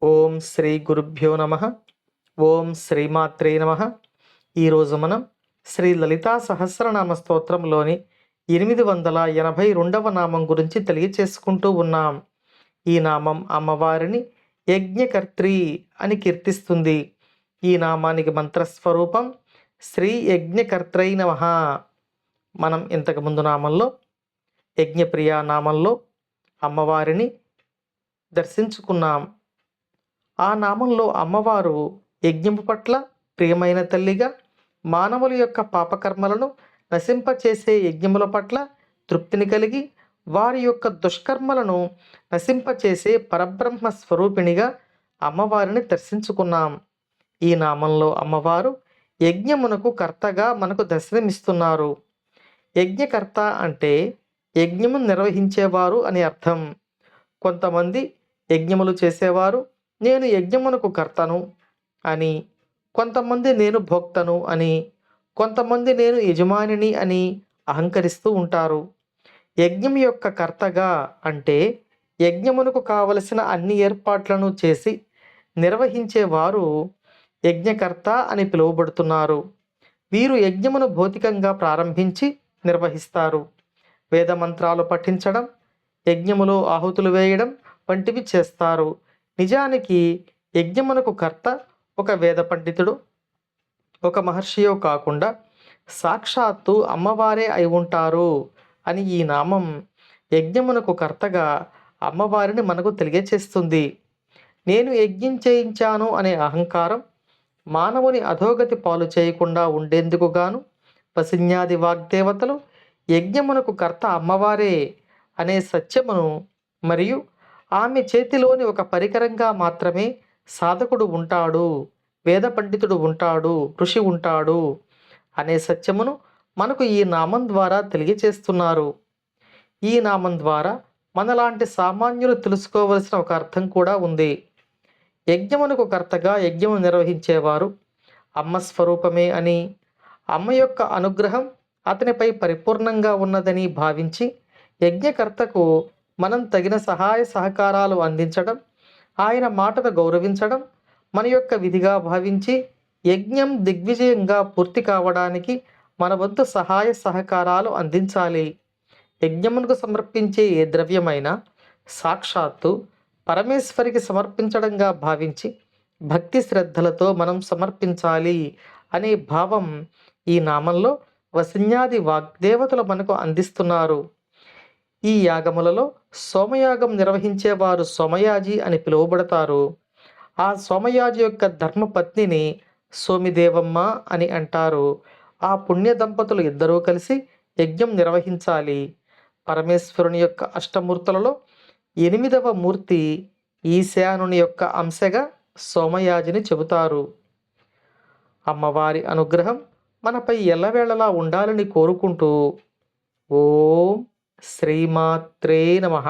ఓం శ్రీ గురుభ్యో నమ. ఓం శ్రీమాత్రే నమ. ఈరోజు మనం శ్రీ లలితా సహస్రనామ స్తోత్రంలోని 882వ నామం గురించి తెలియచేసుకుంటూ ఉన్నాం. ఈ నామం అమ్మవారిని యజ్ఞకర్త్రి అని కీర్తిస్తుంది. ఈ నామానికి మంత్రస్వరూపం శ్రీ యజ్ఞకర్త్రై నమః. మనం ఇంతకుముందు నామంలో యజ్ఞప్రియ నామంలో అమ్మవారిని దర్శించుకున్నాం. ఆ నామంలో అమ్మవారు యజ్ఞము పట్ల ప్రియమైన తల్లిగా, మానవుల యొక్క పాపకర్మలను నశింపచేసే యజ్ఞముల పట్ల తృప్తిని కలిగి, వారి యొక్క దుష్కర్మలను నశింపచేసే పరబ్రహ్మ స్వరూపిణిగా అమ్మవారిని దర్శించుకున్నాం. ఈ నామంలో అమ్మవారు యజ్ఞమునకు కర్తగా మనకు దర్శనమిస్తున్నారు. యజ్ఞకర్త అంటే యజ్ఞము నిర్వహించేవారు అని అర్థం. కొంతమంది యజ్ఞములు చేసేవారు నేను యజ్ఞమునకు కర్తను అని, కొంతమంది నేను భోక్తను అని, కొంతమంది నేను యజమానిని అని అహంకరిస్తూ ఉంటారు. యజ్ఞం యొక్క కర్తగా అంటే యజ్ఞమునకు కావలసిన అన్ని ఏర్పాట్లను చేసి నిర్వహించేవారు యజ్ఞకర్త అని పిలువబడుతున్నారు. వీరు యజ్ఞమును భౌతికంగా ప్రారంభించి నిర్వహిస్తారు. వేదమంత్రాలు పఠించడం, యజ్ఞములో ఆహుతులు వేయడం వంటివి చేస్తారు. నిజానికి యజ్ఞమునకు కర్త ఒక వేద పండితుడు, ఒక మహర్షియో కాకుండా సాక్షాత్తు అమ్మవారే అయి ఉంటారు అని ఈ నామం యజ్ఞమునకు కర్తగా అమ్మవారిని మనకు తెలియచేస్తుంది. నేను యజ్ఞం చేయించాను అనే అహంకారం మానవుని అధోగతి పాలు చేయకుండా ఉండేందుకు గాను వసిన్యాది వాగ్దేవతలు యజ్ఞమునకు కర్త అమ్మవారే అనే సత్యమును మరియు ఆమె చేతిలోని ఒక పరికరంగా మాత్రమే సాధకుడు ఉంటాడు, వేద పండితుడు ఉంటాడు, ఋషి ఉంటాడు అనే సత్యమును మనకు ఈ నామం ద్వారా తెలియచేస్తున్నారు. ఈ నామం ద్వారా మనలాంటి సామాన్యులు తెలుసుకోవలసిన ఒక అర్థం కూడా ఉంది. యజ్ఞమునకు కర్తగా యజ్ఞము నిర్వహించేవారు అమ్మ స్వరూపమే అని, అమ్మ యొక్క అనుగ్రహం అతనిపై పరిపూర్ణంగా ఉన్నదని భావించి యజ్ఞకర్తకు మనం తగిన సహాయ సహకారాలు అందించడం, ఆయన మాటను గౌరవించడం మన యొక్క విధిగా భావించి యజ్ఞం దిగ్విజయంగా పూర్తి కావడానికి మన వంతు సహాయ సహకారాలు అందించాలి. యజ్ఞమునకు సమర్పించే ఏ ద్రవ్యమైనా సాక్షాత్తు పరమేశ్వరికి సమర్పించడంగా భావించి భక్తి శ్రద్ధలతో మనం సమర్పించాలి అనే భావం ఈ నామంలో వసిన్యాది వాగ్దేవతలు మనకు అందిస్తున్నారు. ఈ యాగములలో సోమయాగం నిర్వహించేవారు సోమయాజి అని పిలువబడతారు. ఆ సోమయాజి యొక్క ధర్మపత్నిని సోమిదేవమ్మ అని అంటారు. ఆ పుణ్య దంపతులు ఇద్దరూ కలిసి యజ్ఞం నిర్వహించాలి. పరమేశ్వరుని యొక్క అష్టమూర్తులలో 8వ మూర్తి ఈశానుని యొక్క అంశగా సోమయాజిని చెబుతారు. అమ్మవారి అనుగ్రహం మనపై ఎల్లవేళలా ఉండాలని కోరుకుంటూ ఓం శ్రీమాత్రే నమః.